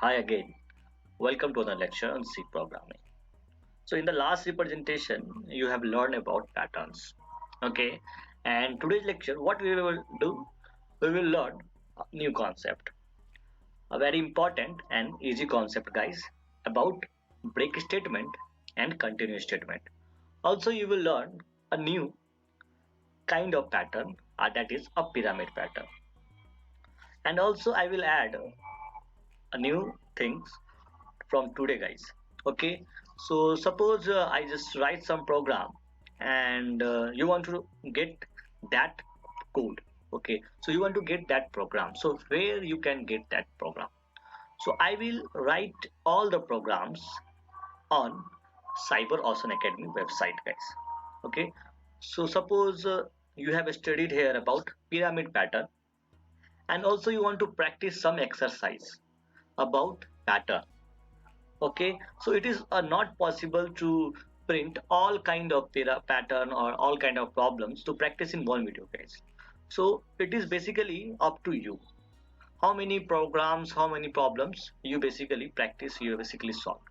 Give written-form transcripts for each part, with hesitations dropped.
Hi again. Welcome to another lecture on C programming. So in the last representation, you have learned about patterns. Okay, and today's lecture, what we will do, we will learn a new concept, a very important and easy concept, guys, about break statement and continue statement. Also, you will learn a new kind of pattern, that is a pyramid pattern. And also, I will add a new things from today, guys. Okay, so suppose I just write some program and you want to get that code. Okay, so you want to get that program, so where you can get that program? So I will write all the programs on Cyber Awesome Academy website, guys. Okay, so suppose you have studied here about pyramid pattern, and also you want to practice some exercise about pattern. Okay, so it is not possible to print all kind of pattern or all kind of problems to practice in one video, guys. So it is basically up to you how many programs, how many problems you basically practice, you basically solve.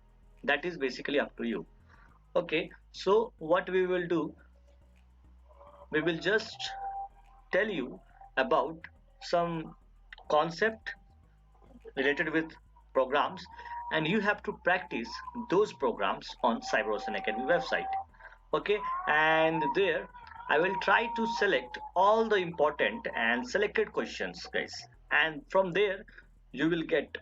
That is basically up to you. Okay, so what we will do, we will just tell you about some concept related with programs, and you have to practice those programs on CyberOcean Academy website. Okay, and there I will try to select all the important and selected questions, guys, and from there you will get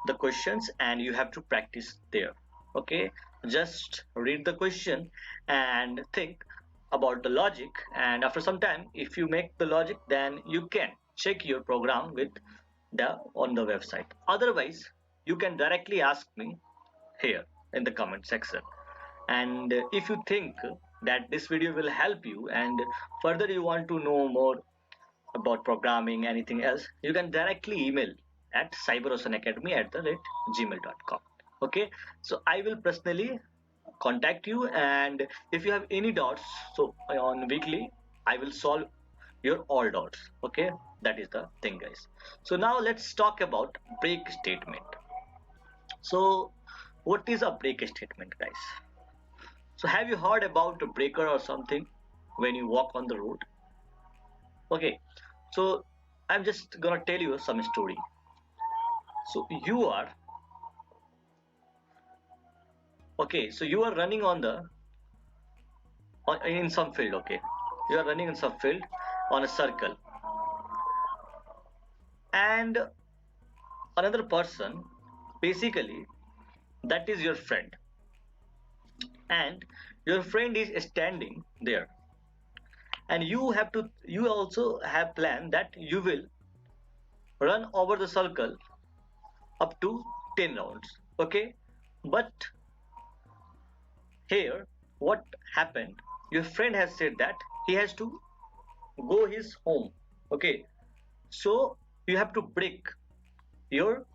the questions and you have to practice there. Okay, just read the question and think about the logic, and after some time if you make the logic, then you can check your program with the on the website. Otherwise you can directly ask me here in the comment section. And if you think that this video will help you and further you want to know more about programming, anything else, you can directly email at cyberoceanacademy@gmail.com. Okay, so I will personally contact you, and if you have any doubts, so on weekly I will solve your all doubts. Okay, that is the thing, guys. So now let's talk about break statement. So what is a break statement, guys? So have you heard about a breaker or something when you walk on the road? Okay, so I'm just gonna tell you some story. So you are okay, so you are running on the in some field. Okay, you are running in some field on a circle, and another person, basically that is your friend, and your friend is standing there, and you also have planned that you will run over the circle up to 10 rounds. Okay, but here what happened, your friend has said that he has to go his home. Okay, so you have to break your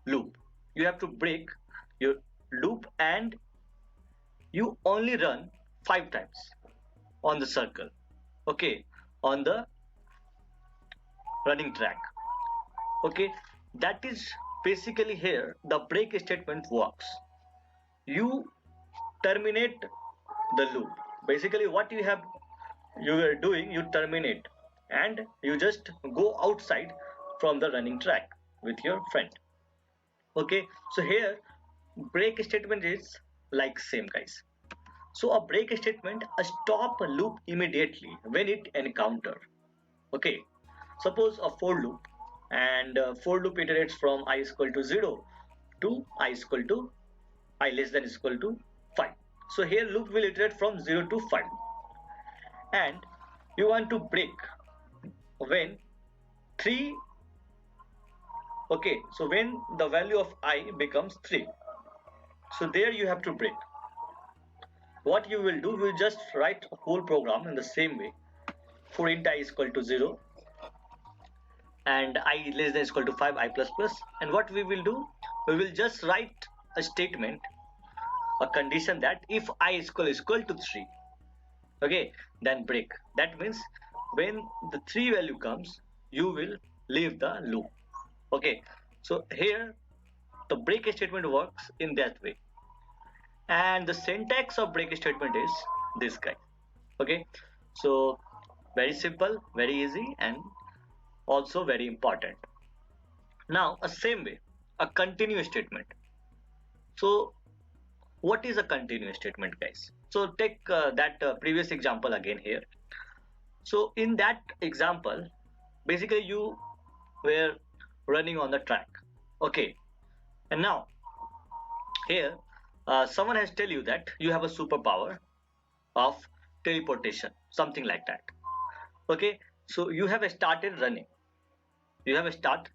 loop, you have to break your loop, and you only run 5 times on the circle. Okay, on the running track. Okay, that is basically here the break statement works. You terminate the loop. Basically what you are doing, you terminate and you just go outside from the running track with your friend. Okay, so here break statement is like same, guys. So a break statement, a stop a loop immediately when it encounter. Okay, suppose a for loop, and for loop iterates from I is equal to 0 to I is equal to I less than is equal to 5. So here loop will iterate from 0 to 5, and you want to break when 3. Okay, so when the value of I becomes 3, so there you have to break. What you will do, we just write a whole program in the same way. For int I is equal to 0 and I less than is equal to 5, I plus plus, and what we will do, we will just write a statement, a condition that if I is equal to 3, okay, then break. That means when the 3 value comes, you will leave the loop. Okay, So here the break statement works in that way, and the syntax of break statement is this guy. Okay, so very simple, very easy, and also very important. Now a same way, a continue statement. So what is a continuous statement, guys? So take that previous example again here. So in that example, basically you were running on the track. Okay, and now here someone has tell you that you have a superpower of teleportation, something like that. Okay, so you have started running, you have start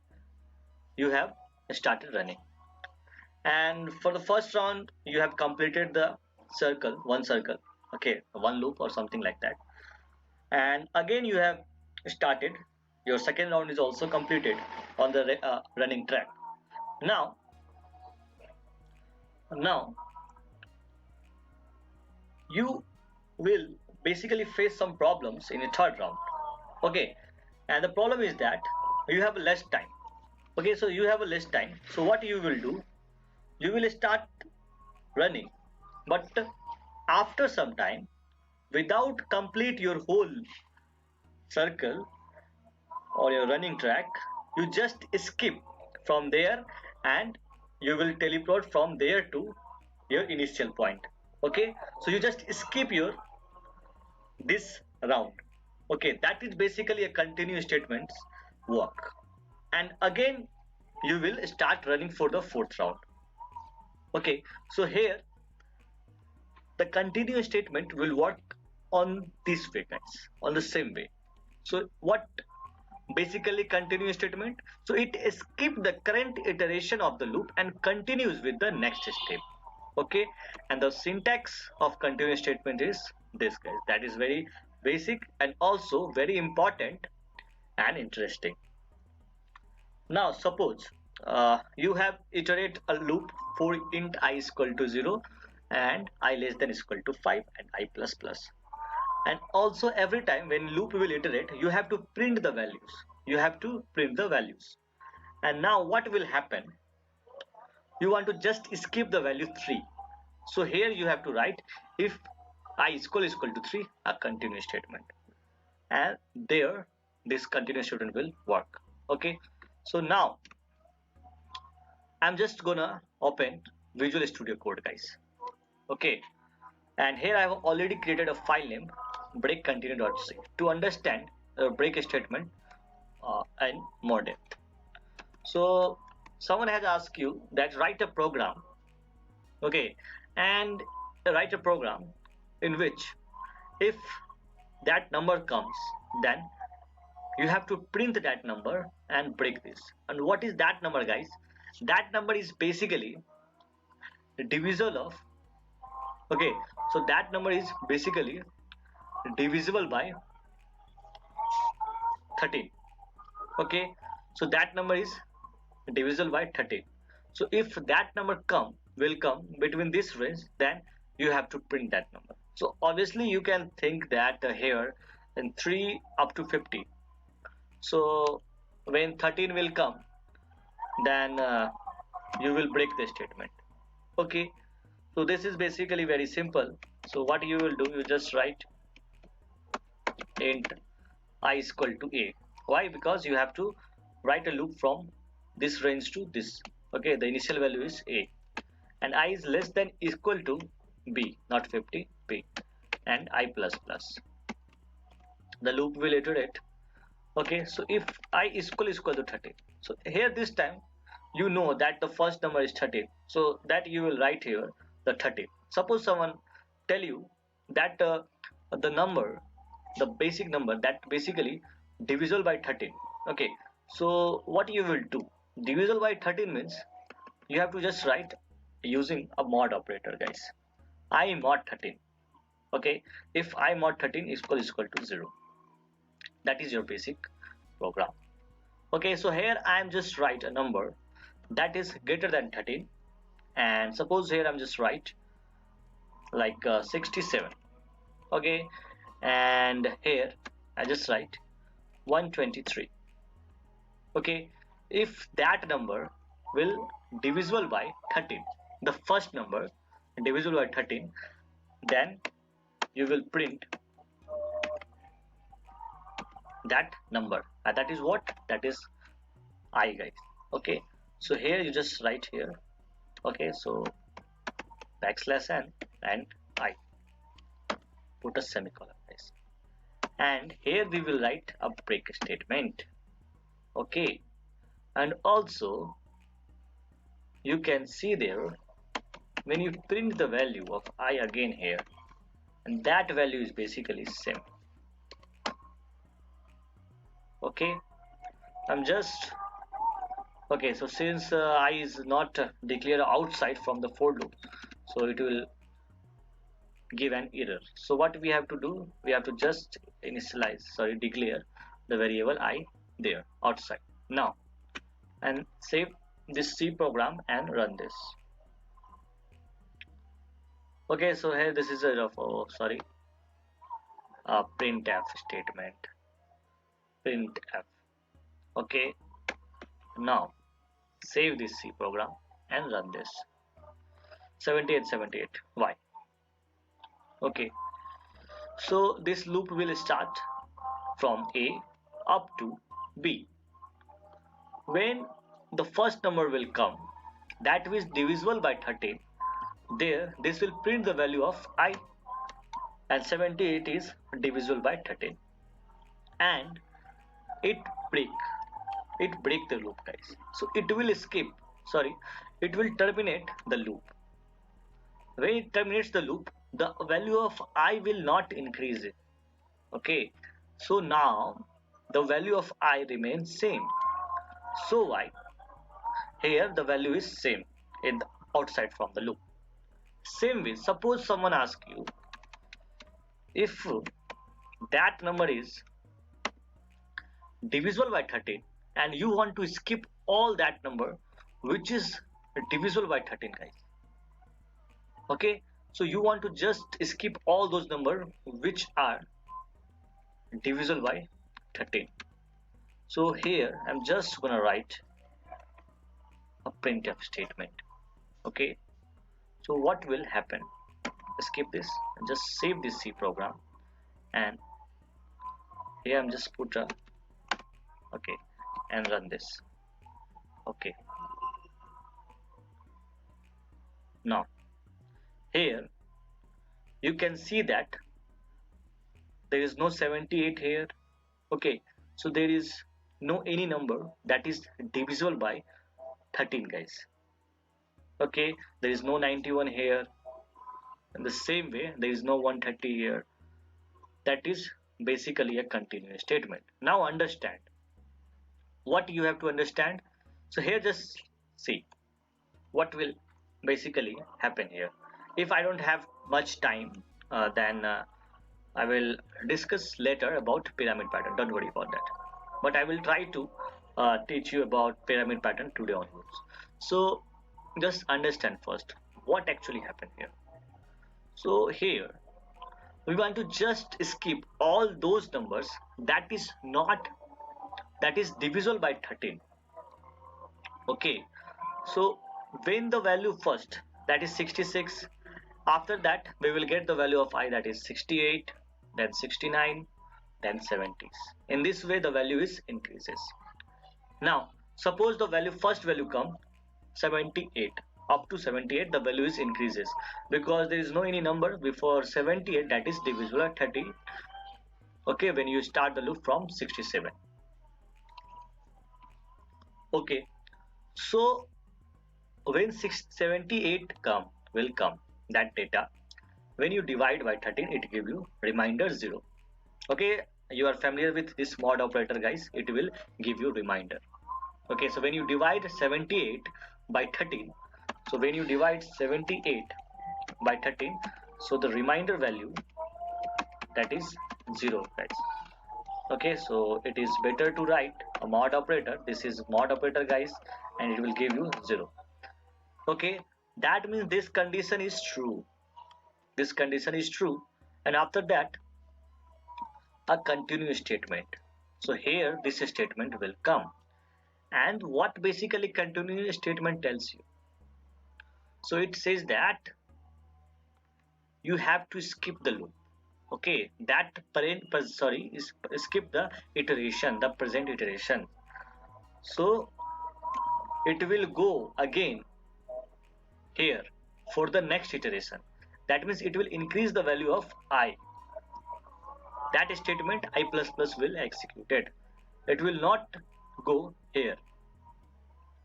you have started running, and for the first round you have completed the circle, one circle, okay, one loop or something like that, and again you have started your second round is also completed on the running track. Now now you will basically face some problems in the third round. Okay, and the problem is that you have less time. Okay, so you have a less time, so what you will do, you will start running, but after some time, without complete your whole circle or your running track, you just skip from there, and you will teleport from there to your initial point. Okay, so you just skip your this round. Okay, that is basically a continuous statements work, and again you will start running for the fourth round. Okay, so here the continuous statement will work on this way, guys, on the same way. So what basically continuous statement, so it skips the current iteration of the loop and continues with the next step. Okay, and the syntax of continuous statement is this, guys. That is very basic and also very important and interesting. Now suppose you have iterate a loop for int I is equal to 0 and I less than is equal to 5 and I plus plus, and also every time when loop will iterate you have to print the values, you have to print the values. And now what will happen, you want to just skip the value 3, so here you have to write if I is equal to 3, a continuous statement, and there this continuous statement will work. Okay, so now I'm just gonna open Visual Studio Code, guys. Okay, and here I have already created a file name breakcontinue.c to understand the break statement in more depth. So someone has asked you that write a program, okay, and write a program in which if that number comes, then you have to print that number and break this. And what is that number, guys? That number is basically the divisor of, okay, so that number is basically divisible by 13. Okay, so that number is divisible by 13. So if that number will come between this range, then you have to print that number. So obviously you can think that here in 3 up to 50, so when 13 will come, then you will break the statement. Okay, so this is basically very simple. So what you will do, you just write int I is equal to a. Why? Because you have to write a loop from this range to this. Okay, the initial value is a, and I is less than equal to b, not 50, b, and I plus plus. The loop will iterate. Okay, so if I is equal to 30, so here this time you know that the first number is 30, so that you will write here the 30. Suppose someone tell you that the number, the basic number that basically divisible by 13. Okay, so what you will do, divisible by 13 means you have to just write using a mod operator, guys. I mod 13. Okay, if I mod 13 is equal to 0, that is your basic program. Okay, so here I am just write a number that is greater than 13, and suppose here I'm just write like 67. Okay, and here I just write 123. Okay, if that number will divisible by 13, the first number divisible by 13, then you will print that number, and that is what, that is I, guys. Okay, so here you just write here. Okay, so backslash n and I, put a semicolon, guys, and here we will write a break statement. Okay, and also you can see there, when you print the value of I again here, and that value is basically same. Okay, I'm just, okay, so since I is not declared outside from the for loop, so it will give an error. So what we have to do, we have to just declare the variable I there outside now, and save this C program and run this. Okay, so here this is a printf statement, printf. Okay, now save this C program and run this. 78. Why? Okay, so this loop will start from A up to B. When the first number will come, that is divisible by 13, there this will print the value of I, and 78 is divisible by 13, and it break the loop, guys. So it will it will terminate the loop. When it terminates the loop, the value of I will not increase it. Okay, so now the value of I remains same. So why? Here the value is same in the outside from the loop. Same way, suppose someone asks you, if that number is divisible by 13 and you want to skip all that number which is divisible by 13, guys. Okay, so you want to just skip all those numbers which are divisible by 13. So here I'm just gonna write a printf statement. Okay, so what will happen, skip this and just save this C program, and here I'm just put a, okay, and run this. Okay, now here you can see that there is no 78 here. Okay, so there is no any number that is divisible by 13, guys. Okay, there is no 91 here. In the same way, there is no 130 here. That is basically a continuous statement. Now understand what you have to understand. So here just see what will basically happen here. If I don't have much time, then I will discuss later about pyramid pattern. Don't worry about that. But I will try to teach you about pyramid pattern today onwards. So just understand first what actually happened here. So here we want to just skip all those numbers that is divisible by 13. Okay, so when the value first, that is 66, after that we will get the value of I, that is 68, then 69, then 70. In this way the value is increases. Now suppose the first value come 78, up to 78 the value is increases, because there is no any number before 78 that is divisible by 30. Okay, when you start the loop from 67. Okay, so when 78 will come that data, when you divide by 13 it give you reminder 0. Okay, you are familiar with this mod operator, guys, it will give you reminder. Okay, so when you divide 78 by 13, so when you divide 78 by 13, so the reminder value, that is 0, guys. Okay, so it is better to write a mod operator. This is mod operator, guys, and it will give you 0. Okay, that means this condition is true. This condition is true, and after that a continuous statement. So here this statement will come, And what basically continuous statement tells you, so it says that you have to skip the loop. Okay, that sorry is skip the iteration, the present iteration. So it will go again here for the next iteration. That means it will increase the value of I. That statement I plus plus will execute it. It will not go here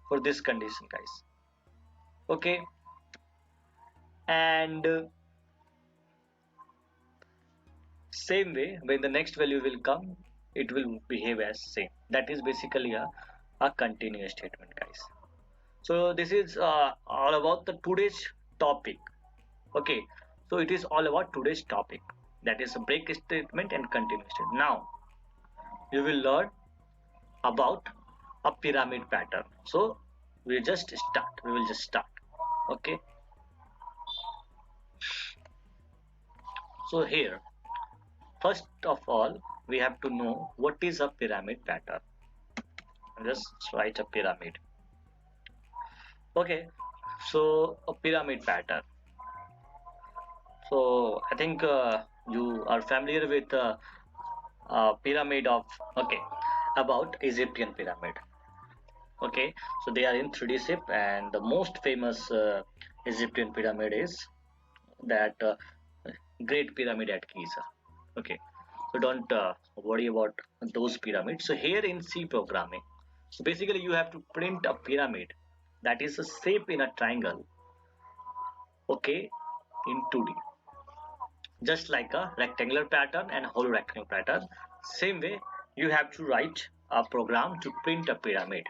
for this condition, guys. Okay, and same way when the next value will come, it will behave as same. That is basically a continuous statement, guys. So this is all about the today's topic. Okay, so it is all about today's topic, that is a break statement and continuous statement. Now you will learn about a pyramid pattern. So we will just start. Okay, so here first of all we have to know what is a pyramid pattern. Just write a pyramid. Okay, so a pyramid pattern. So I think you are familiar with pyramid of, okay, about Egyptian pyramid. Okay, so they are in 3D shape, and the most famous Egyptian pyramid is that Great Pyramid at Giza. Okay, so don't worry about those pyramids. So here in C programming, so basically you have to print a pyramid that is a shape in a triangle. Okay, in 2D, just like a rectangular pattern and hollow rectangle pattern. Same way you have to write a program to print a pyramid.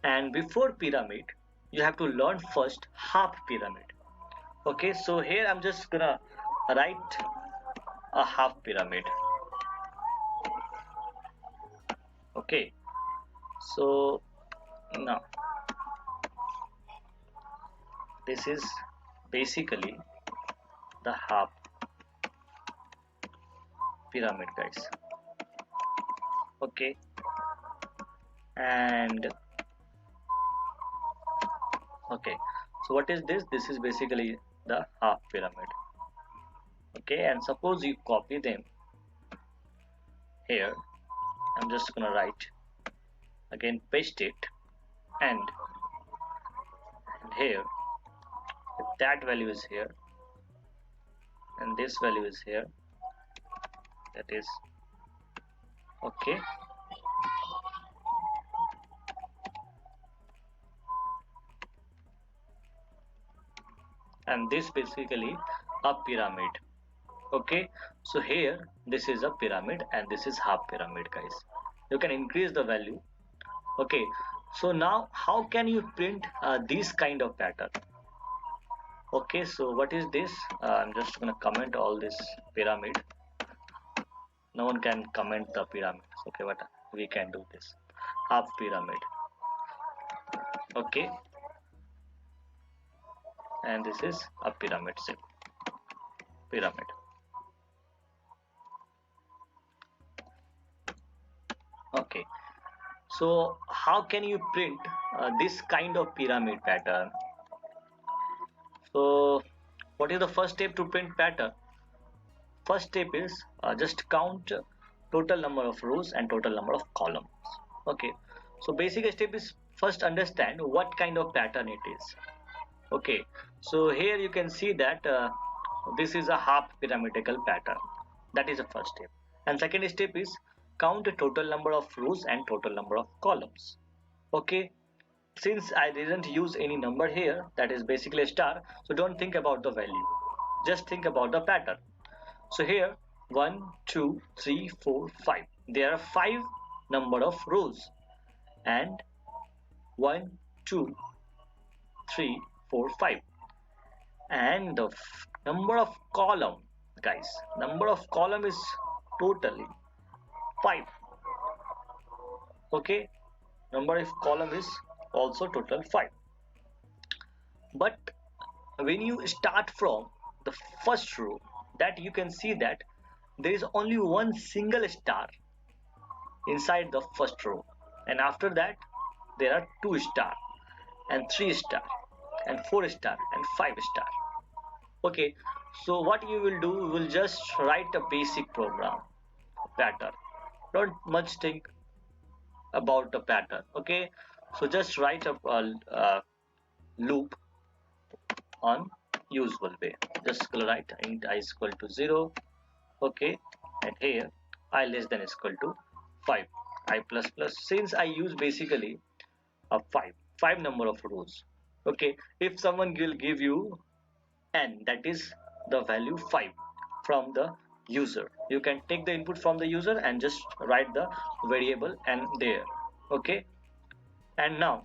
And before pyramid you have to learn first half pyramid. Okay, so here I'm just gonna write a half pyramid. Okay, so now this is basically the half pyramid, guys. Okay, and okay, so what is this? This is basically the half pyramid. Okay, and suppose you copy them here. I'm just gonna write again, paste it, and here if that value is here and this value is here, that is okay. And this basically a pyramid. Okay, so here this is a pyramid and this is half pyramid, guys. You can increase the value. Okay, so now how can you print this kind of pattern? Okay, so what is this? I'm just gonna comment all this pyramid. No one can comment the pyramids. Okay, but we can do this half pyramid. Okay, and this is a pyramid shape. Pyramid. Okay, so how can you print this kind of pyramid pattern? So what is the first step to print pattern? First step is just count total number of rows and total number of columns. Okay, so basic step is first understand what kind of pattern it is. Okay, so here you can see that this is a half pyramidal pattern. That is the first step. And second step is count the total number of rows and total number of columns. Okay, since I didn't use any number here, that is basically a star, so don't think about the value, just think about the pattern. So here 1 2 3 4 5, there are 5 number of rows, and 1 2 3 4 5, and the number of column, guys, number of column is totally 5. Okay, number of column is also total 5. But when you start from the first row, that you can see that there is only one single star inside the first row. and after that there are 2 star and 3 star and 4 star and 5 star. Okay, so what you will do, you will just write a basic program pattern. Don't much think about the pattern. Okay, so just write a loop on usual way. Just write int I is equal to 0. Okay, and here I less than is equal to 5, I plus plus, since I use basically a 5 number of rows. Okay, if someone will give you n, that is the value 5 from the user, you can take the input from the user and just write the variable and there. Okay, and now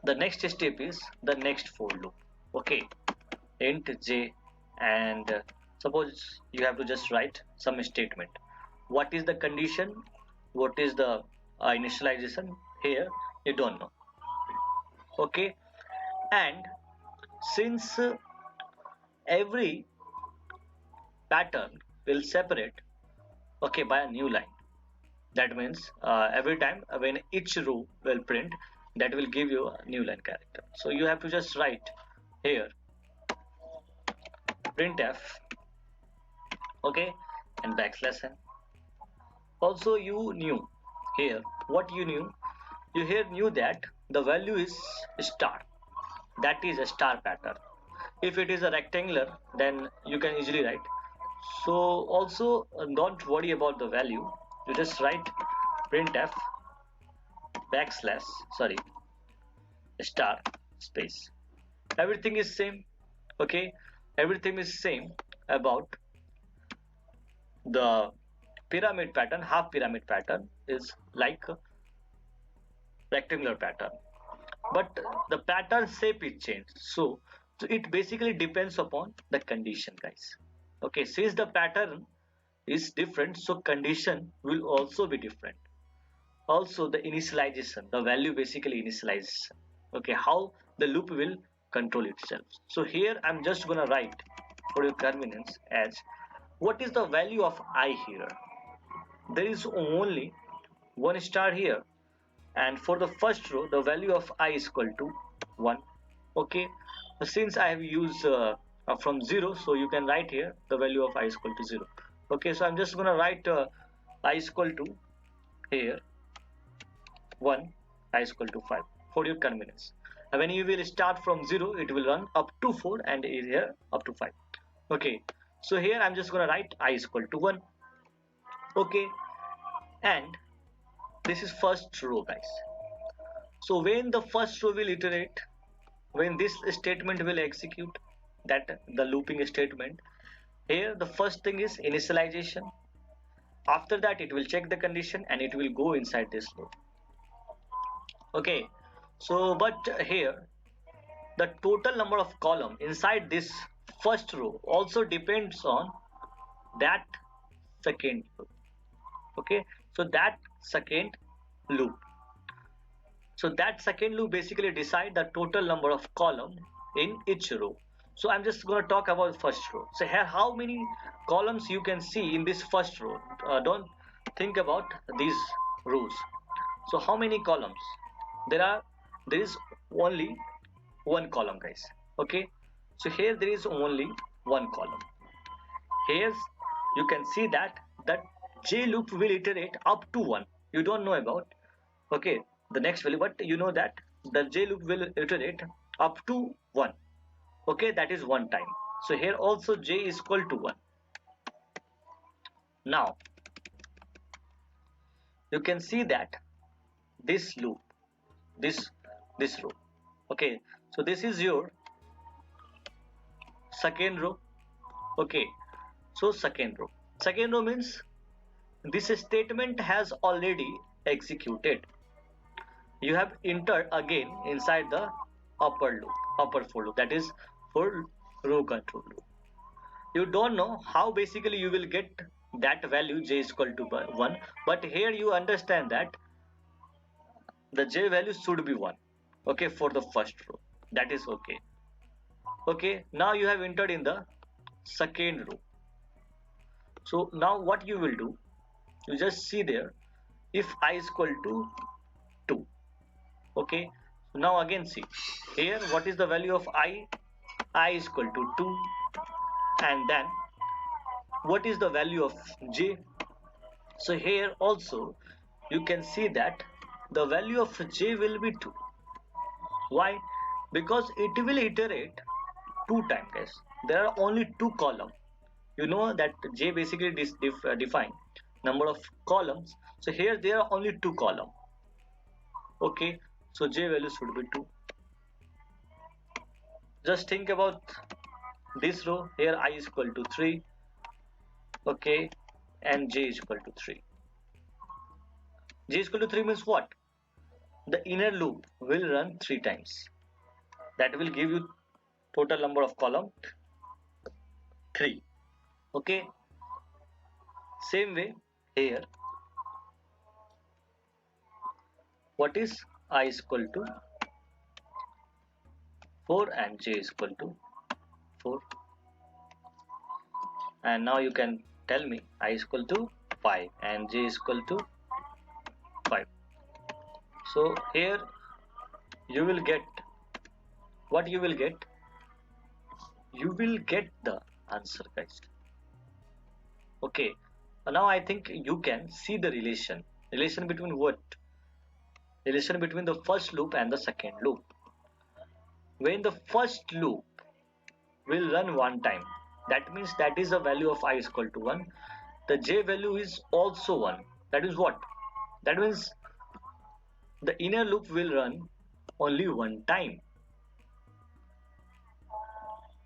the next step is the next for loop. Okay, int j, and suppose you have to just write some statement. What is the condition, what is the initialization, here you don't know. Okay, and since every pattern will separate, okay, by a new line, that means every time when each row will print, that will give you a new line character. So you have to just write here printf, okay, and backslash n. Also you knew here, what you knew, you here knew that the value is star, that is a star pattern. If it is a rectangular, then you can easily write. So also don't worry about the value, you just write printf backslash, sorry, star space, everything is same. Okay, everything is same about the pyramid pattern. Half pyramid pattern is like a rectangular pattern, but the pattern shape is changed. So it basically depends upon the condition, guys. Okay, since the pattern is different, so condition will also be different. Also the initialization, the value basically initialization. Okay, how the loop will control itself. So here I'm just gonna write for your convenience as what is the value of I here. There is only one star here, and for the first row the value of I is equal to 1. Okay, since I have used from 0, so you can write here the value of I is equal to 0. Okay, so I'm just gonna write I is equal to here 1, I is equal to 5 for your convenience. And when you will start from 0, it will run up to 4 and here up to 5. Okay, so here I'm just gonna write I is equal to 1. Okay, and this is first row, guys. So when the first row will iterate, when this statement will execute, that the looping statement, here the first thing is initialization. After that it will check the condition and it will go inside this loop. Okay, so but here the total number of column inside this first row also depends on that second loop. Okay, so that second loop, so that second loop basically decide the total number of column in each row. So I'm just going to talk about first row. So here how many columns you can see in this first row. Don't think about these rows. So how many columns there is only one column, guys. Okay, so here there is only one column. Here you can see that j loop will iterate up to 1. You don't know about, okay, the next value, but you know that the j loop will iterate up to 1. Okay, that is one time. So here also j is equal to 1. Now you can see that this loop, this row, okay, so this is your second row. Okay, so second row means this statement has already executed. You have entered again inside the upper loop, upper for loop, that is for row control loop. You don't know how basically you will get that value j is equal to 1, but here you understand that the j value should be 1. Okay, for the first row, that is okay. Okay, now you have entered in the second row. So now what you will do, you just see there, if I is equal to Okay, so now again see here, what is the value of I is equal to 2, and then what is the value of j? So here also you can see that the value of j will be 2. Why? Because it will iterate 2 times, guys. There are only 2 columns. You know that j basically define number of columns. So here there are only 2 columns. Okay, so j value should be 2. Just think about this row. Here I is equal to 3. Okay, and j is equal to 3. J is equal to 3 means what? The inner loop will run 3 times. That will give you total number of column 3. Okay, same way here, what is I is equal to 4 and j is equal to 4, and now you can tell me I is equal to 5 and j is equal to 5. So here you will get what you will get. You will get the answer, guys. Okay, now I think you can see the relation between what? Relation between the first loop and the second loop. When the first loop will run one time, that means that is the value of I is equal to 1. The j value is also 1. That is what? That means the inner loop will run only one time.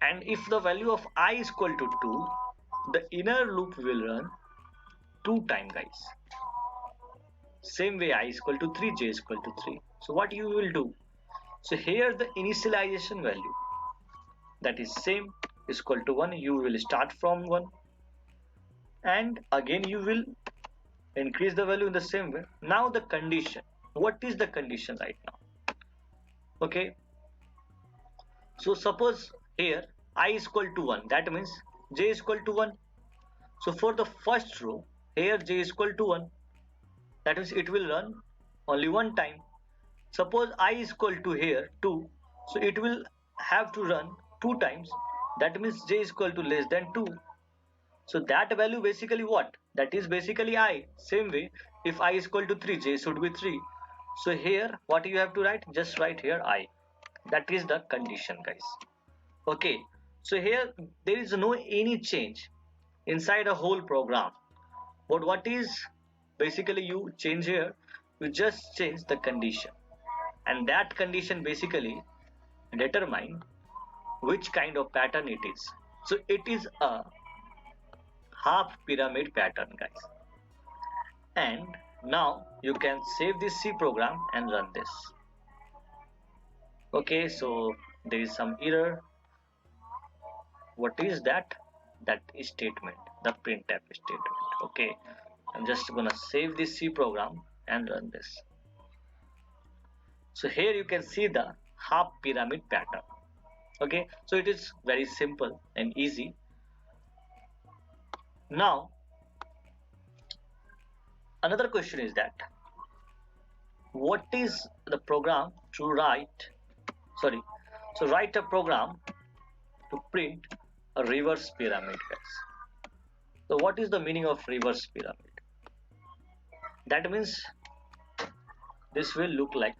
And if the value of I is equal to 2, the inner loop will run 2 times, guys. Same way I is equal to 3, j is equal to 3. So what you will do? So here the initialization value, that is same, is equal to 1. You will start from 1, and again you will increase the value in the same way. Now the condition. What is the condition right now? Okay, so suppose here I is equal to 1, that means j is equal to 1. So for the first row, here j is equal to 1, that means it will run only one time. Suppose I is equal to here 2, so it will have to run 2 times, that means j is equal to less than 2. So that value basically what? That is basically I. Same way, if I is equal to 3, j should be 3. So here what you have to write? Just write here I. That is the condition, guys. Okay, so here there is no any change inside a whole program. But what is basically you change here? You just change the condition, and that condition basically determine which kind of pattern it is. So it is a half pyramid pattern, guys. And now you can save this C program and run this. Okay, so there is some error. What is that? That is statement, the printf statement. Okay, I'm just gonna save this C program and run this. So here you can see the half pyramid pattern. Okay, so it is very simple and easy. Now another question is that what is the program to write, write a program to print a reverse pyramid, guys. So what is the meaning of reverse pyramid? That means this will look like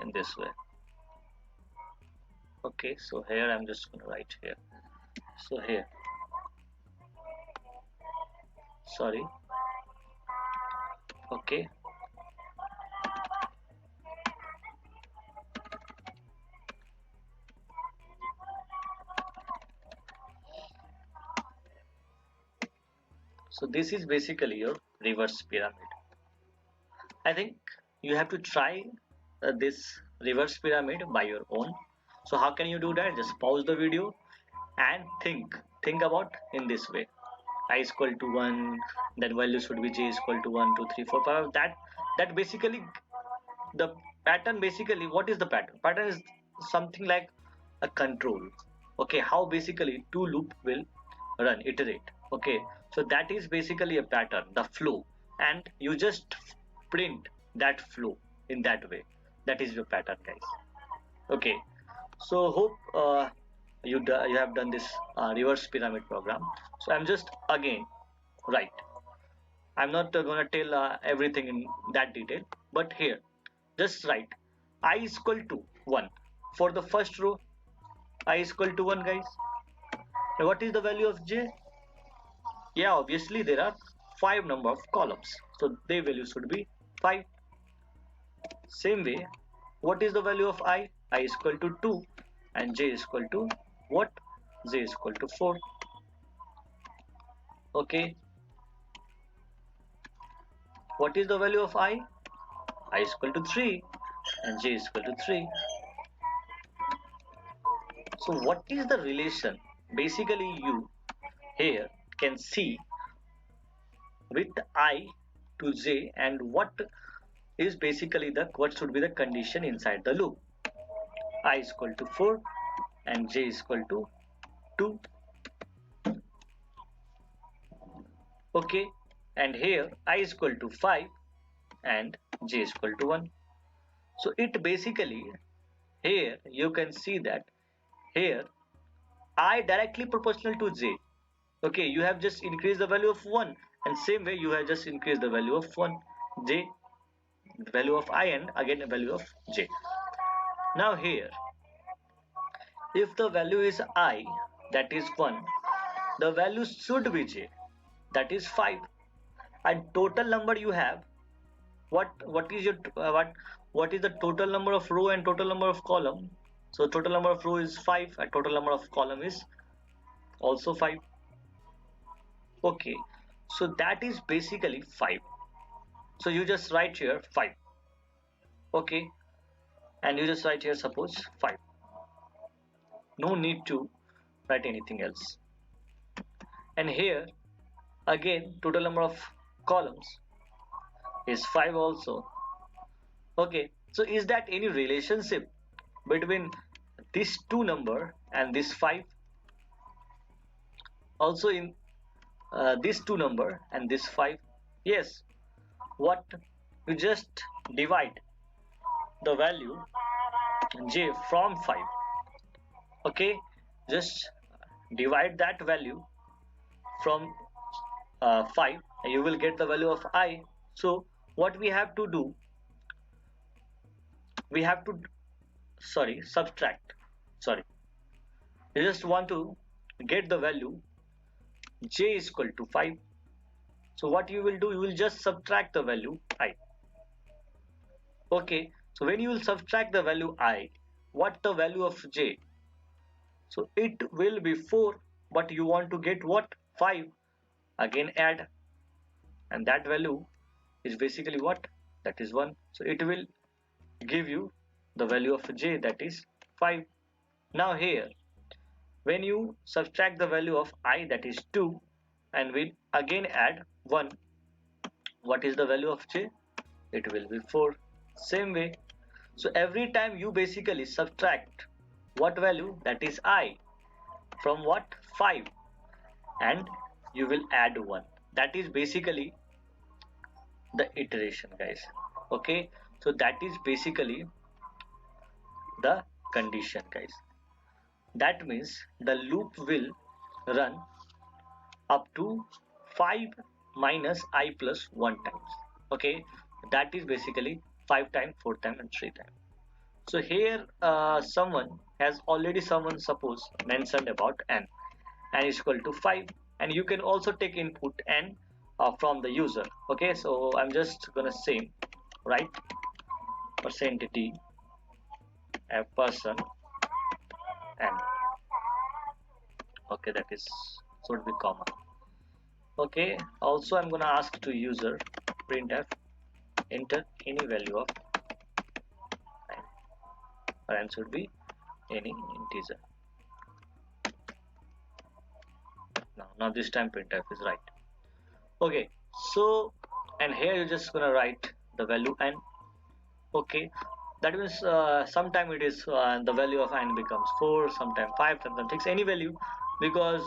in this way. Okay, so here I'm just gonna write here. So here, sorry, okay, so this is basically your reverse pyramid. I think you have to try this reverse pyramid by your own. So how can you do that? Just pause the video and think about in this way. I is equal to 1, then value should be j is equal to 1 2 3 4 5. That basically the pattern. Basically what is the pattern? Pattern is something like a control. Okay, how basically two loop will run, iterate. Okay, so that is basically a pattern, the flow, and you just print that flow in that way. That is your pattern, guys. Okay, so hope you have done this reverse pyramid program. So I'm just again right. I'm not gonna tell everything in that detail, but here just write I is equal to 1 for the first row. I is equal to 1, guys. Now what is the value of j? Yeah, obviously there are 5 number of columns, so their value should be 5. Same way, what is the value of I? I is equal to 2 and j is equal to what? J is equal to 4. Okay, what is the value of I? I is equal to 3 and j is equal to 3. So what is the relation? Basically you here can see with I to j, and what is basically the what should be the condition inside the loop. I is equal to 4 and j is equal to 2. Okay, and here I is equal to 5 and j is equal to 1. So it basically, here you can see that here I directly proportional to j. Okay, you have just increased the value of 1, and same way you have just increased the value of 1 j, value of I, and again the value of j. Now here, if the value is I, that is 1, the value should be j, that is 5, and total number you have, what is your what is the total number of row and total number of column? So total number of row is 5 and total number of column is also 5. Okay, so that is basically 5. So you just write here 5. Okay, and you just write here suppose 5. No need to write anything else. And here again total number of columns is 5 also. Okay, so is that any relationship between this two number and this 5? Also in this two number and this 5? Yes. What? You just divide the value j from 5. Okay, just divide that value from 5 and you will get the value of I. So what we have to do, we have to subtract, sorry, you just want to get the value j is equal to 5. So what you will do, you will just subtract the value I. Okay, so when you will subtract the value I, what the value of j? So it will be 4, but you want to get what? 5. Again add, and that value is basically what? That is 1. So it will give you the value of j, that is 5. Now here, when you subtract the value of I, that is 2, and we again add 1, what is the value of j? It will be 4. Same way, so every time you basically subtract what value, that is I, from what? 5, and you will add 1. That is basically the iteration, guys. Okay, so that is basically the condition, guys. That means the loop will run up to 5 minus I plus 1 times. Okay, that is basically 5 times, 4 times, and 3 times. So here someone has already, someone suppose mentioned about n is equal to 5, and you can also take input n from the user. Okay, so I'm just gonna say right percentage a person n. Okay, that is should be comma. Okay, also I'm gonna ask to user printf enter any value of n, or n should be any integer. Now this time printf is right. Okay, so and here you're just gonna write the value n. Okay, that means sometime it is the value of n becomes 4, sometime 5, sometimes 6, any value, because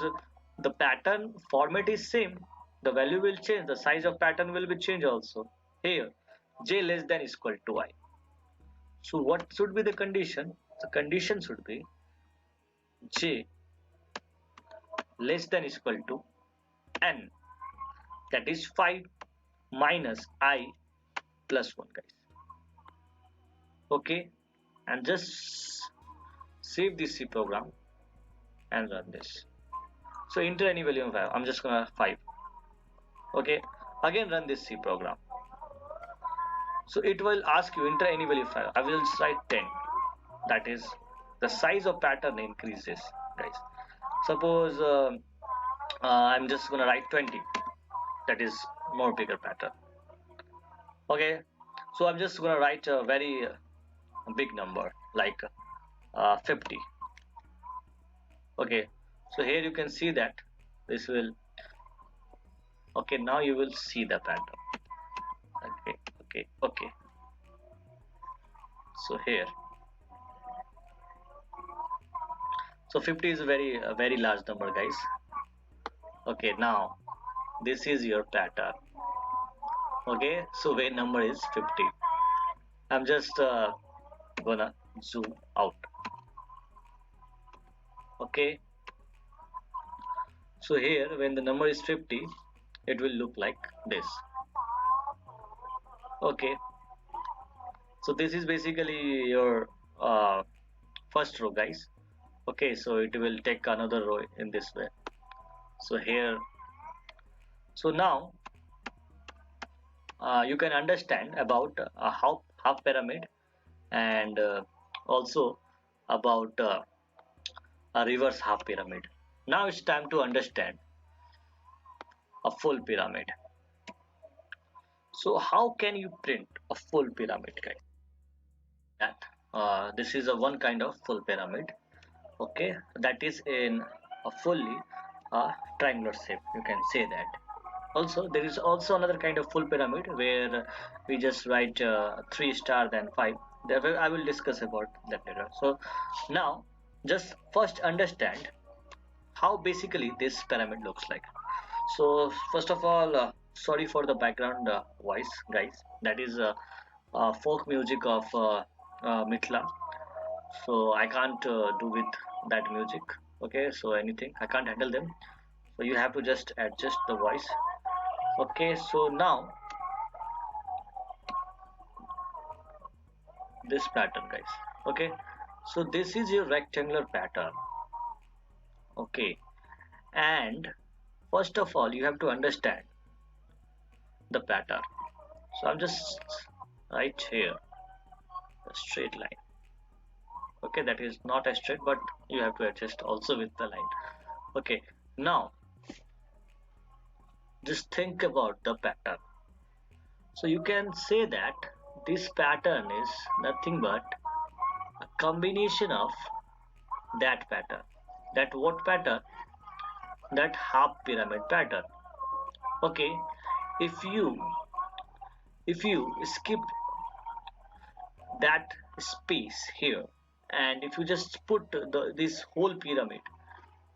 the pattern format is same. The value will change, the size of pattern will be changed also. Here j less than is equal to I. So what should be the condition? The condition should be j less than equal to n, that is 5 minus I plus 1, guys. Okay, and just save this C program and run this. So enter any value of 5. I'm just gonna 5. Okay, again run this C program. So it will ask you enter any value of 5. I will write 10. That is the size of pattern increases, guys. Suppose I'm just gonna write 20. That is more bigger pattern. Okay, so I'm just gonna write a very big number like 50. Okay, so here you can see that this will, okay, now you will see the pattern. Okay, so here, so 50 is a very large number, guys. Okay, now this is your pattern. Okay, so where number is 50. I'm just gonna zoom out. Okay, so here when the number is 50, it will look like this. Okay, so this is basically your first row, guys. Okay, so it will take another row in this way. So here, so now you can understand about half pyramid, and also about a reverse half pyramid. Now it's time to understand a full pyramid. So how can you print a full pyramid, guys? That this is a one kind of full pyramid. Okay, that is in a fully triangular shape, you can say that. Also there is also another kind of full pyramid where we just write 3 star then 5. I will discuss about that later. So now just first understand how basically this pyramid looks like. So first of all, sorry for the background voice, guys. That is folk music of Mithila, so I can't do with that music. Okay, so anything I can't handle them, so you have to just adjust the voice. Okay, so now this pattern, guys. Okay, so this is your rectangular pattern. Okay, and first of all you have to understand the pattern. So I'm just right here a straight line. Okay, that is not a straight, but you have to adjust also with the line. Okay, now just think about the pattern. So you can say that this pattern is nothing but a combination of that pattern. That what pattern? That half pyramid pattern. Okay, if you skip that space here, and if you just put this whole pyramid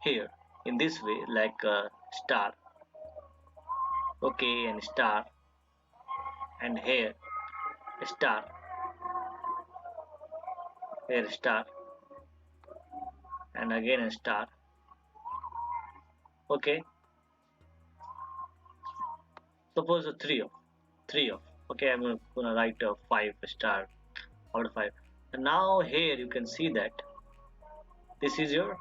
here in this way, like a star, okay, and star, and here a star, here a star, and again a star. Okay, suppose a three of, okay, I'm gonna write a 5 star out of 5. And now here you can see that this is your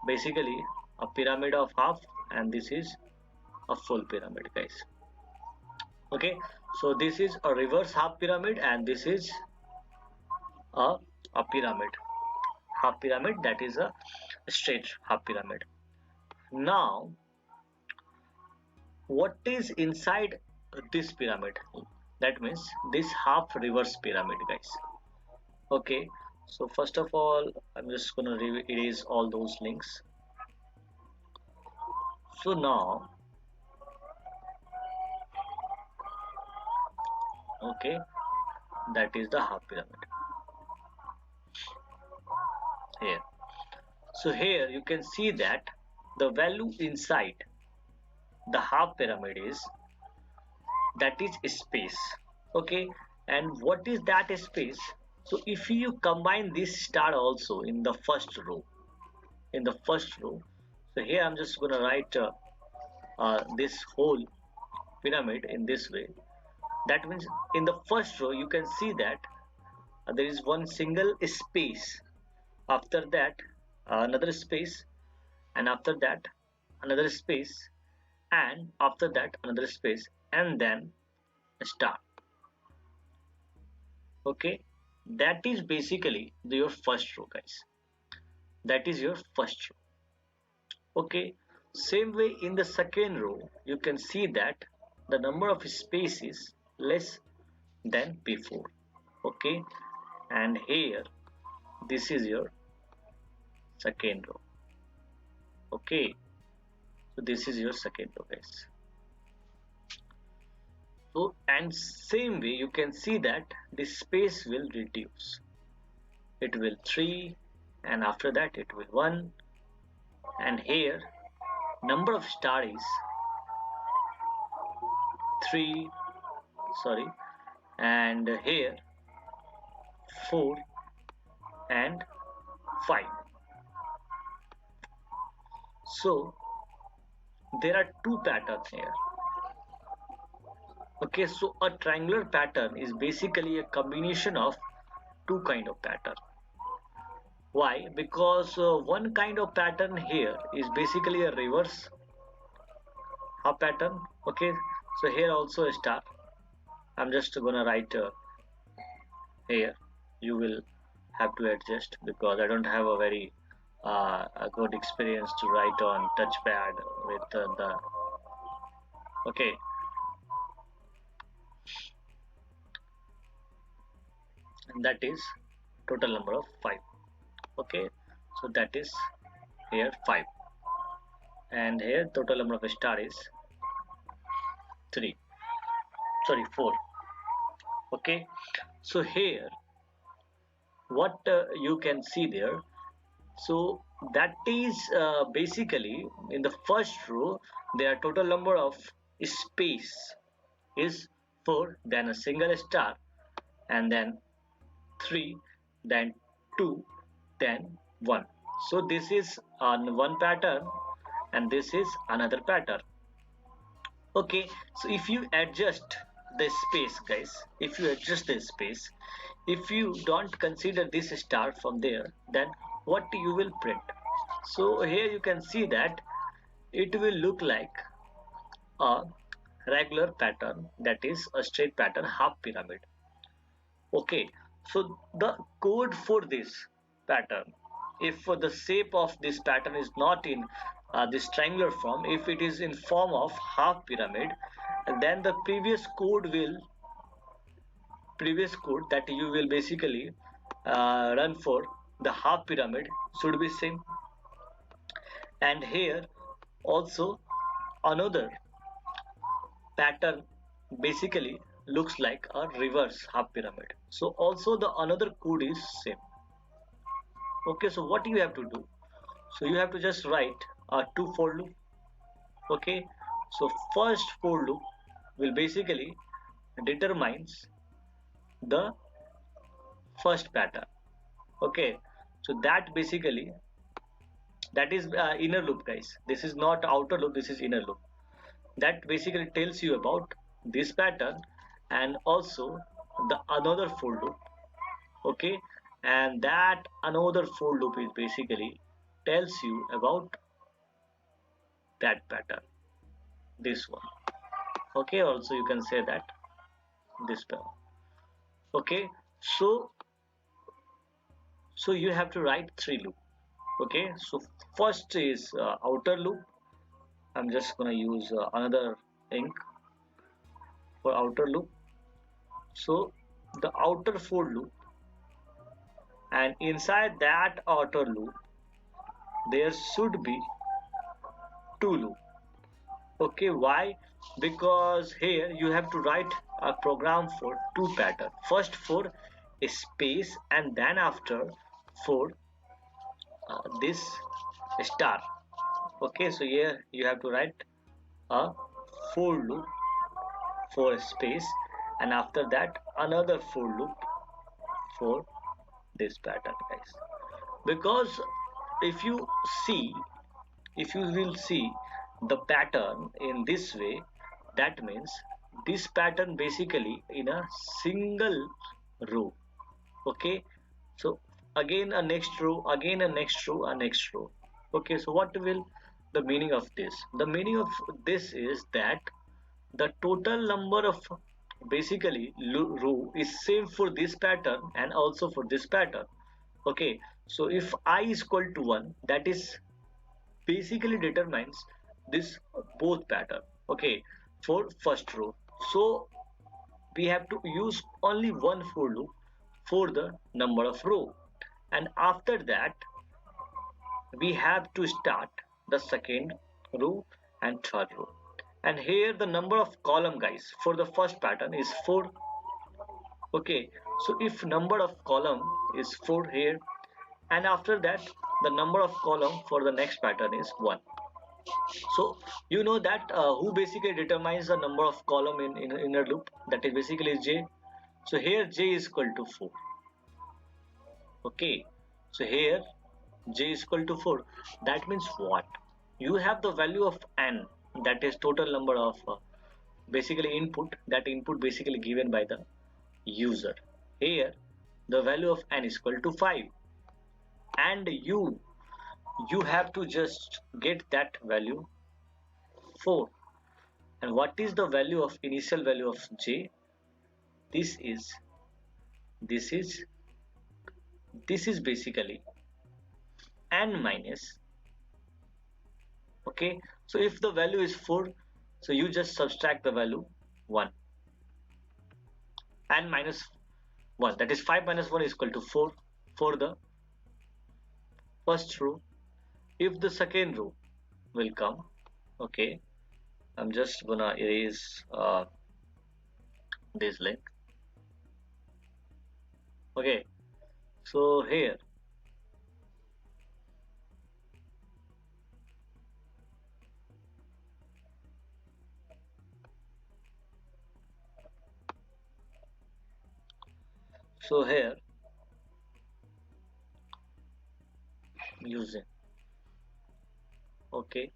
basically a pyramid of half, and this is a full pyramid, guys. Okay, so this is a reverse half pyramid, and this is a pyramid, half pyramid, that is a straight half pyramid. Now what is inside this pyramid? That means this half reverse pyramid, guys. Okay, so first of all I'm just gonna erase all those links. So now, okay, that is the half pyramid here. So here you can see that the value inside the half pyramid is, that is space. Okay, And what is that space? So if you combine this star also in the first row, in the first row, so here I'm just gonna write this whole pyramid in this way. That means in the first row you can see that there is one single space, after that another space, and after that another space, and after that another space, and then a star. Okay, that is basically your first row, guys. That is your first row. Okay, same way in the second row you can see that the number of space is less than before. Okay, and here this is your second row. Okay, so this is your second row, guys. So and same way you can see that this space will reduce. It will 3, and after that it will 1, and here number of star is 3, sorry, and here 4 and 5. So there are two patterns here. Okay, so a triangular pattern is basically a combination of two kind of pattern. Why? Because one kind of pattern here is basically a reverse half pattern. Okay, so here also a star. I'm just gonna write here. You will have to adjust because I don't have a very a good experience to write on touchpad with the okay. And that is total number of 5. Okay, so that is here 5, and here total number of star is 3, sorry 4. Okay, so here what you can see there, so that is basically in the first row their total number of space is 4, then a single star, and then 3, then 2, then 1. So this is on one pattern and this is another pattern. Okay, so if you adjust the space, guys, if you adjust the space, if you don't consider this star from there, then what you will print? So here you can see that it will look like a regular pattern, that is a straight pattern half pyramid. Okay, so the code for this pattern, if the shape of this pattern is not in this triangular form, if it is in form of half pyramid, then the previous code that you will basically run for the half pyramid should be same. And here also another pattern basically looks like a reverse half pyramid, so also the another code is same. Okay, so what you have to do, so you have to just write a two for loop. Okay, so first for loop will basically determines the first pattern. Okay, so that basically that is inner loop, guys. This is not outer loop, this is inner loop. That basically tells you about this pattern and also the another for loop. Okay, and that another for loop is basically tells you about that pattern, this one. Okay, also you can say that this pattern. Okay, so you have to write three loop. Okay, so first is outer loop. I'm just gonna use another ink for outer loop. So the outer for loop, and inside that outer loop there should be two loop. Okay, why? Because here you have to write a program for two pattern, first for a space and then after for this star. Okay, so here you have to write a for loop for a space and after that another for loop for this pattern, guys. Because if you see, if you will see the pattern in this way, that means this pattern basically in a single row. Okay, so again a next row, again a next row, a next row. Okay, so what will the meaning of this? The meaning of this is that the total number of basically row is same for this pattern and also for this pattern. Okay, so if I is equal to 1, that is basically determines this both pattern. Okay, for first row, so we have to use only one for loop for the number of row, and after that we have to start the second row and third row. And here the number of column, guys, for the first pattern is 4. Okay, so if number of column is 4 here, and after that the number of column for the next pattern is 1. So you know that who basically determines the number of column in inner loop, that is basically j. So here j is equal to 4. Okay, so here j is equal to 4. That means what? You have the value of n, that is total number of basically input, that input basically given by the user. Here the value of n is equal to 5, and you have to just get that value 4. And what is the value of initial value of j? This is this is this is basically n minus. Okay, so if the value is 4, so you just subtract the value 1, n minus 1, that is 5 minus 1 is equal to 4 for the first row. If the second row will come, okay, I'm just gonna erase this link. Okay, so here so here using. Okay,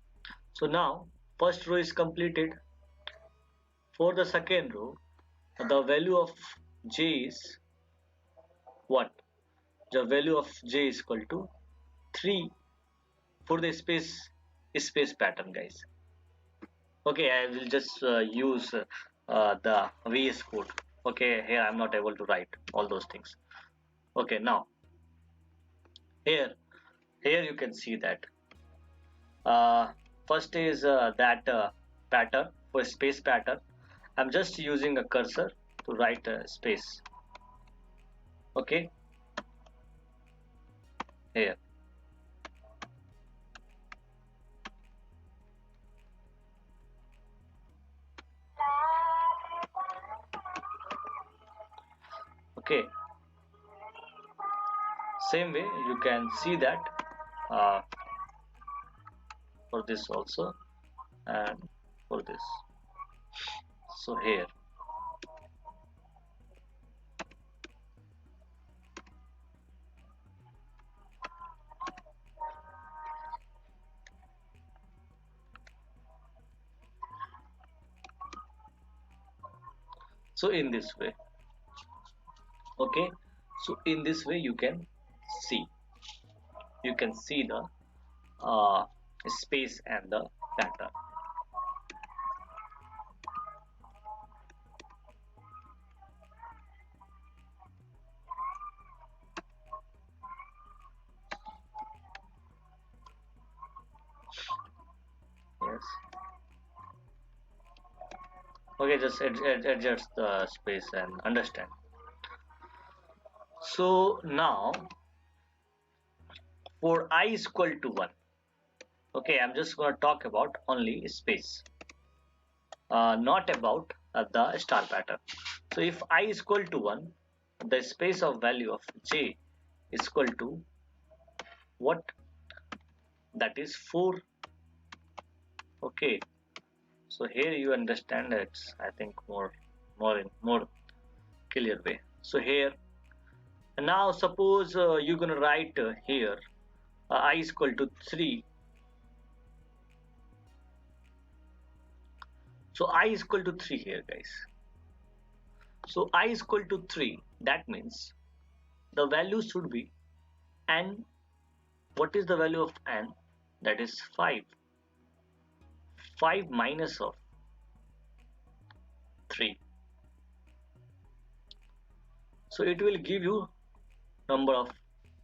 so now first row is completed. For the second row, the value of j is what? The value of j is equal to 3 for the space pattern, guys. Okay, I will just use the VS Code. Okay, here I'm not able to write all those things. Okay, now here you can see that uh, first is that pattern for space pattern. I'm just using a cursor to write space. Okay, here. Okay, same way you can see that uh, for this also, and for this. So here, so in this way. Okay, so in this way see you can see the uh, space and the pattern. Yes, okay, just adjust the space and understand. So now for I is equal to 1, okay, I'm just going to talk about only space, not about the star pattern. So if I is equal to 1, the space of value of j is equal to what? That is 4. Okay, so here you understand it's, I think, more more clear way. So here now suppose you're gonna write here I is equal to 3. So I is equal to 3 here, guys. So I is equal to 3. That means the value should be n. What is the value of n? That is 5. 5 minus of 3. So it will give you number of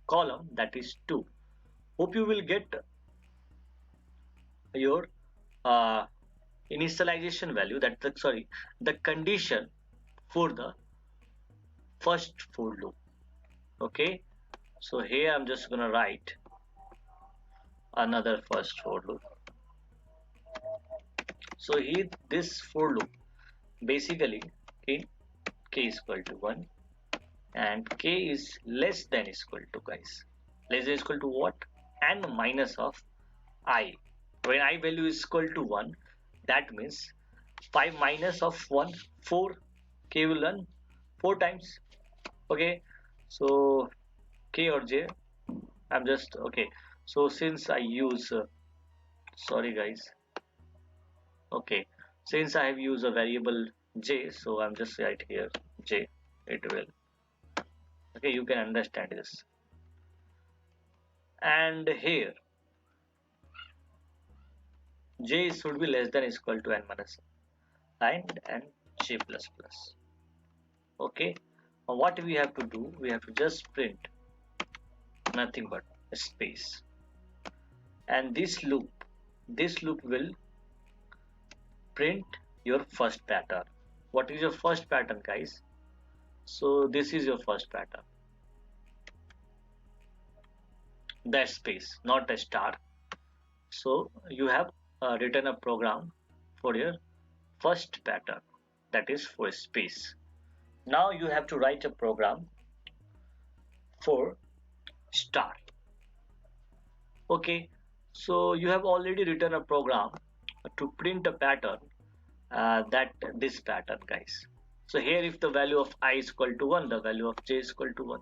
column, that is 2. Hope you will get your uh, initialization value, that the sorry, the condition for the first for loop. Okay, so here I'm just gonna write another first for loop. So here this for loop basically k is equal to 1 and k is less than equal to, guys, less than equal to what? N minus of I. When I value is equal to 1, that means 5 minus of 1, 4. K will run 4 times. Okay, so k or j, I'm just okay. So since I use sorry guys, okay, since I have used a variable j, so I'm just right here j, it will, okay, you can understand this. And here j should be less than equal to n minus and j plus plus. Okay, now what we have to do, we have to just print nothing but a space, and this loop will print your first pattern. What is your first pattern, guys? So this is your first pattern, that space, not a star. So you have written a program for your first pattern, that is for space. Now you have to write a program for star. Okay, so you have already written a program to print a pattern, that this pattern, guys. So here if the value of I is equal to 1, the value of j is equal to 1.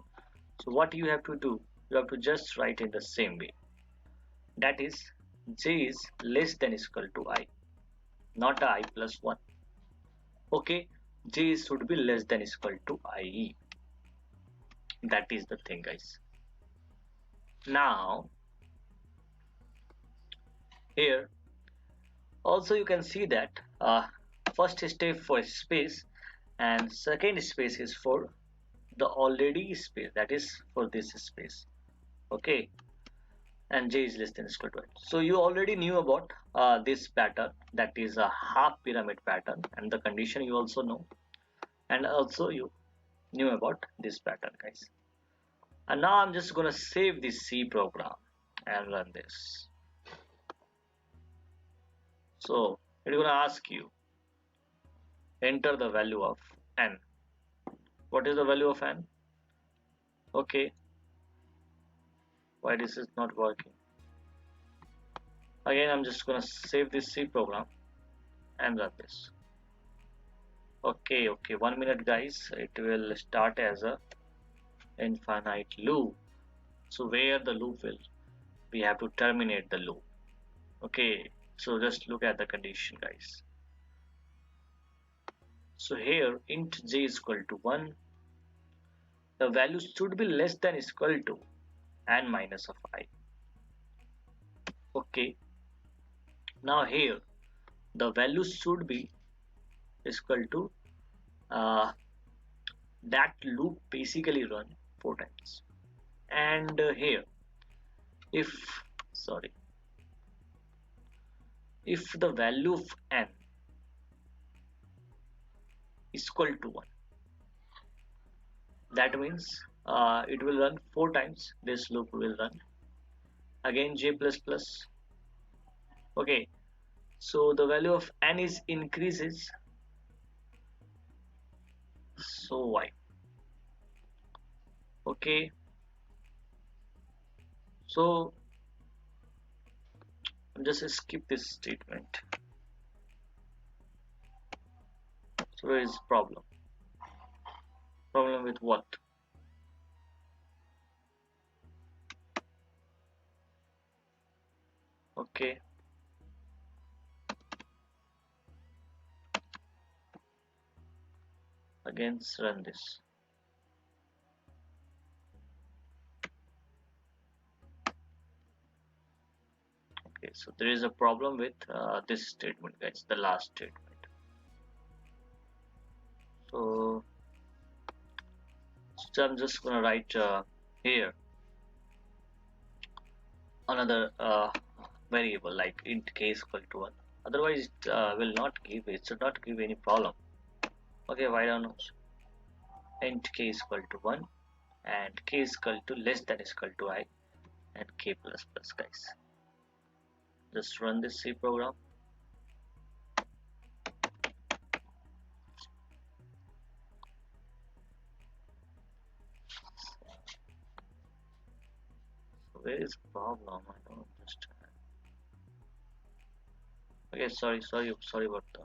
So what you have to do, you have to just write in the same way, that is j is less than equal to I, not I plus 1. Okay, j should be less than equal to I. That is the thing, guys. Now here also you can see that first step for space and second space is for the already space, that is for this space. Okay, and j is less than equal to 1. So you already knew about this pattern, that is a half pyramid pattern, and the condition you also know, and also you knew about this pattern, guys. And now I'm just gonna save this C program and run this. So it's gonna ask you enter the value of n. What is the value of n? Okay, why this is not working? Again, I'm just gonna save this C program and run this. Okay, 1 minute, guys. It will start as a infinite loop. So where the loop will, we have to terminate the loop. Okay, so just look at the condition, guys. So here int j is equal to 1. The value should be less than equal to n minus of I. Okay, now here the value should be equal to that loop basically run 4 times. And here if sorry, if the value of n is equal to 1, that means it will run 4 times. This loop will run again j plus plus. Okay, so the value of n is increases, so why? Okay, so just skip this statement. So where is problem? Problem with what? Okay. Again, run this. Okay, so there is a problem with this statement, guys, the last statement. So I'm just gonna write here another variable like int k is equal to 1. Otherwise, it will not give. It should not give any problem. Okay, why don't int k is equal to 1 and k is equal to less than is equal to I and k plus plus, guys. Just run this C program. So where is problem? I don't understand. Okay, sorry about the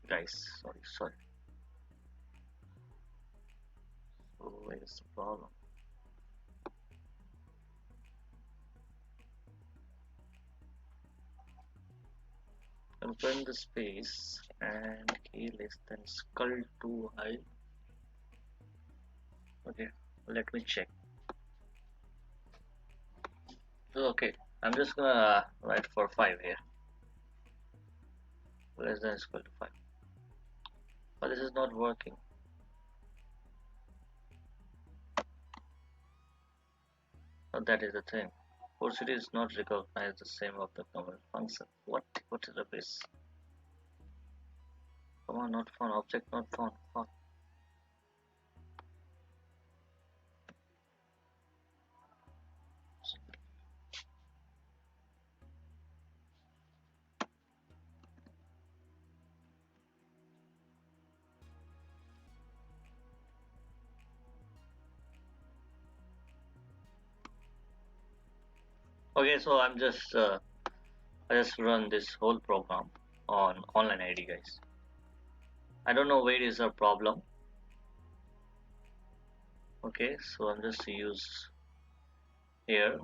guys. Sorry. So where is the problem? Confirm the space and k less than skull to I. Okay, let me check. So, okay, I'm just gonna write for 5 here. Less than equal to 5. But this is not working. But that is the thing. Port city is not recognized the same of the common function. What is the base? Come on, not found. Object not found. Found. Okay, so I just run this whole program on online ID, guys. I don't know where is our problem. Okay, so I'm just use here.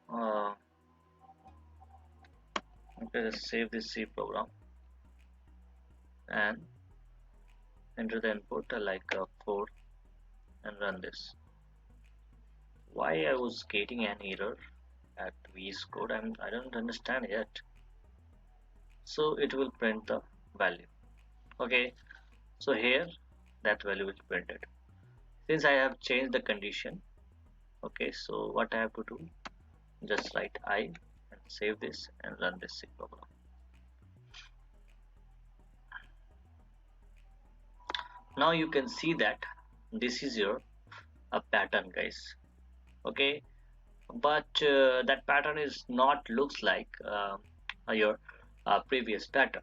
Okay, let's save this C program and enter the input like 4 and run this. Why I was getting an error at VS Code, I don't understand yet. So it will print the value. Okay, so here that value is printed. Since I have changed the condition, okay, so what I have to do, just write I and save this and run this C program. Now you can see that this is your a pattern, guys. Okay, but that pattern is not looks like your previous pattern.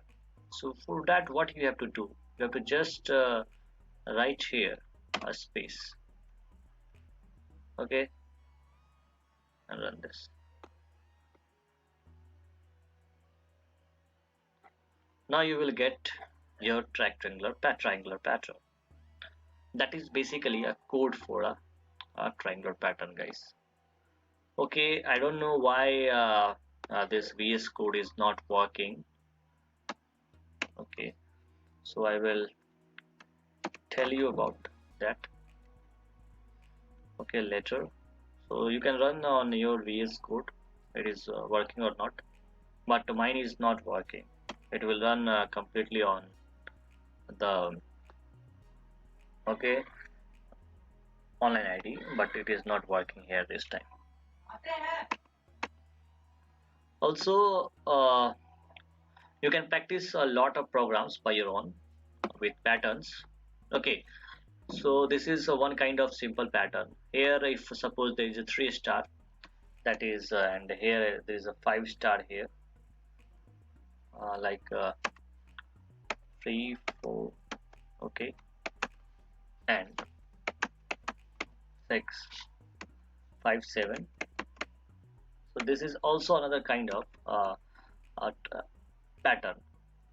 So for that, what you have to do, you have to just write here a space. Okay, and run this. Now you will get your triangular pattern. That is basically a code for a triangular pattern, guys. Okay, I don't know why this VS Code is not working. Okay, so I will tell you about that. Okay, later. So you can run on your VS Code. It is working or not, but mine is not working. It will run completely on the okay online ID, but it is not working here this time. Also, you can practice a lot of programs by your own with patterns. Okay, so this is one kind of simple pattern. Here, if suppose there is a 3 star, that is, and here there is a 5 star here, like 3, 4, okay, and 6, 5, 7. So So this is also another kind of pattern,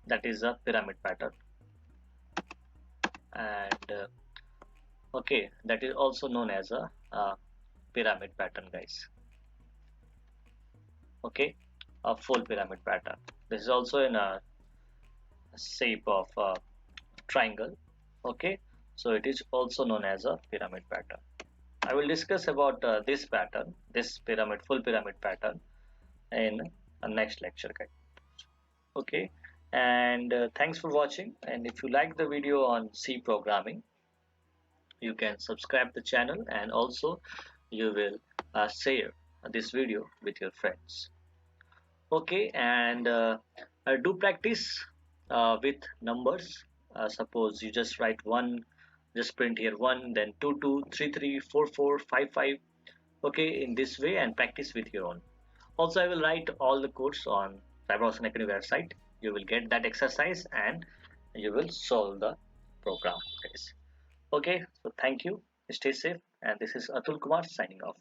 that is a pyramid pattern. And okay, that is also known as a pyramid pattern, guys. Okay, a full pyramid pattern. This is also in a shape of a triangle. Okay, so it is also known as a pyramid pattern. I will discuss about this pattern, this pyramid, full pyramid pattern, in a next lecture, guys. Okay, and thanks for watching. And if you like the video on C programming, you can subscribe the channel, and also you will share this video with your friends. Okay, and do practice with numbers. Suppose you just write one, just print here one, then two, two, three, three, four, four, five, five. Okay, in this way, and practice with your own. Also, I will write all the codes on Cyber Academy website. You will get that exercise and you will solve the program, guys. Okay, so thank you. Stay safe, and this is Atul Kumar signing off.